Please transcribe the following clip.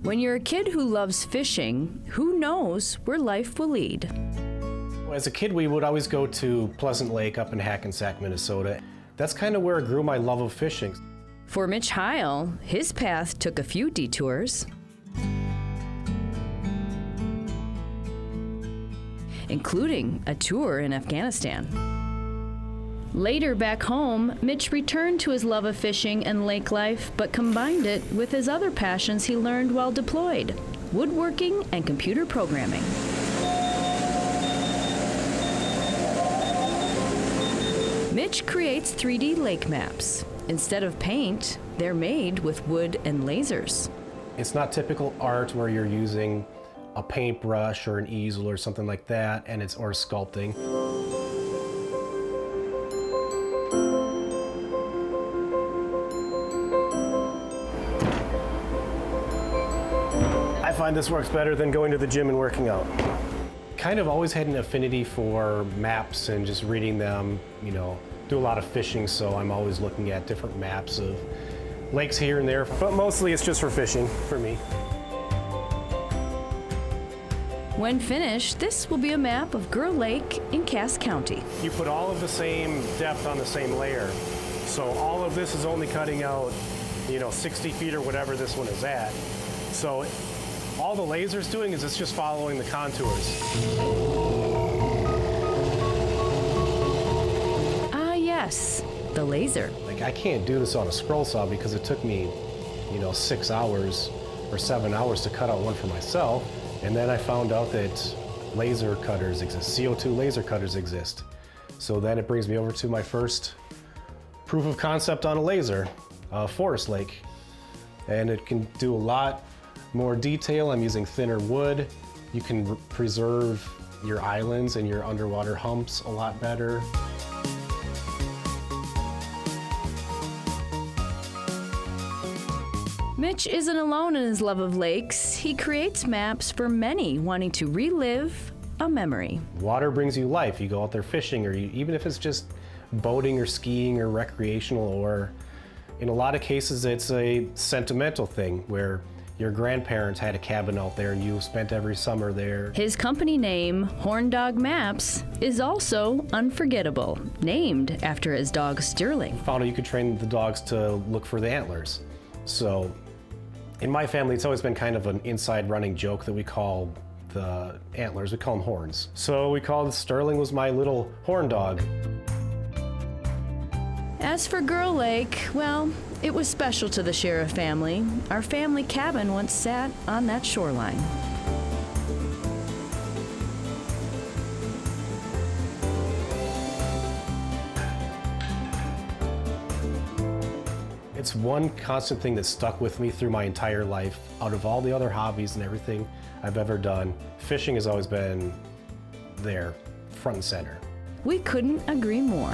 When you're a kid who loves fishing, who knows where life will lead? As a kid, we would always go to Pleasant Lake up in Hackensack, Minnesota. That's kind of where I grew my love of fishing. For Mitch Heil, his path took a few detours, including a tour in Afghanistan. Later back home, Mitch returned to his love of fishing and lake life, but combined it with his other passions he learned while deployed: woodworking and computer programming. Mitch creates 3D lake maps. Instead of paint, they're made with wood and lasers. It's not typical art where you're using a paintbrush or an easel or something like that, or sculpting. I find this works better than going to the gym and working out. Kind of always had an affinity for maps and just reading them, do a lot of fishing, so I'm always looking at different maps of lakes here and there, but mostly it's just for fishing for me. When finished, this will be a map of Girl Lake in Cass County. You put all of the same depth on the same layer, so all of this is only cutting out, 60 feet or whatever this one is at. So all the laser's doing is it's just following the contours. Ah, yes, the laser. I can't do this on a scroll saw because it took me, 6 hours or 7 hours to cut out one for myself. And then I found out that laser cutters exist, CO2 laser cutters exist. So then it brings me over to my first proof of concept on a laser, Forest Lake. And it can do a lot more detail. I'm using thinner wood. You can preserve your islands and your underwater humps a lot better. Mitch isn't alone in his love of lakes. He creates maps for many wanting to relive a memory. Water brings you life. You go out there fishing, or even if it's just boating or skiing or recreational, or in a lot of cases it's a sentimental thing where your grandparents had a cabin out there and you spent every summer there. His company name, Horn Dog Maps, is also unforgettable, named after his dog Sterling. Found out you could train the dogs to look for the antlers. So in my family, it's always been kind of an inside running joke that we call the antlers, we call them horns. So we called Sterling was my little horn dog. As for Girl Lake, well, it was special to the Sheriff family. Our family cabin once sat on that shoreline. It's one constant thing that stuck with me through my entire life. Out of all the other hobbies and everything I've ever done, fishing has always been there, front and center. We couldn't agree more.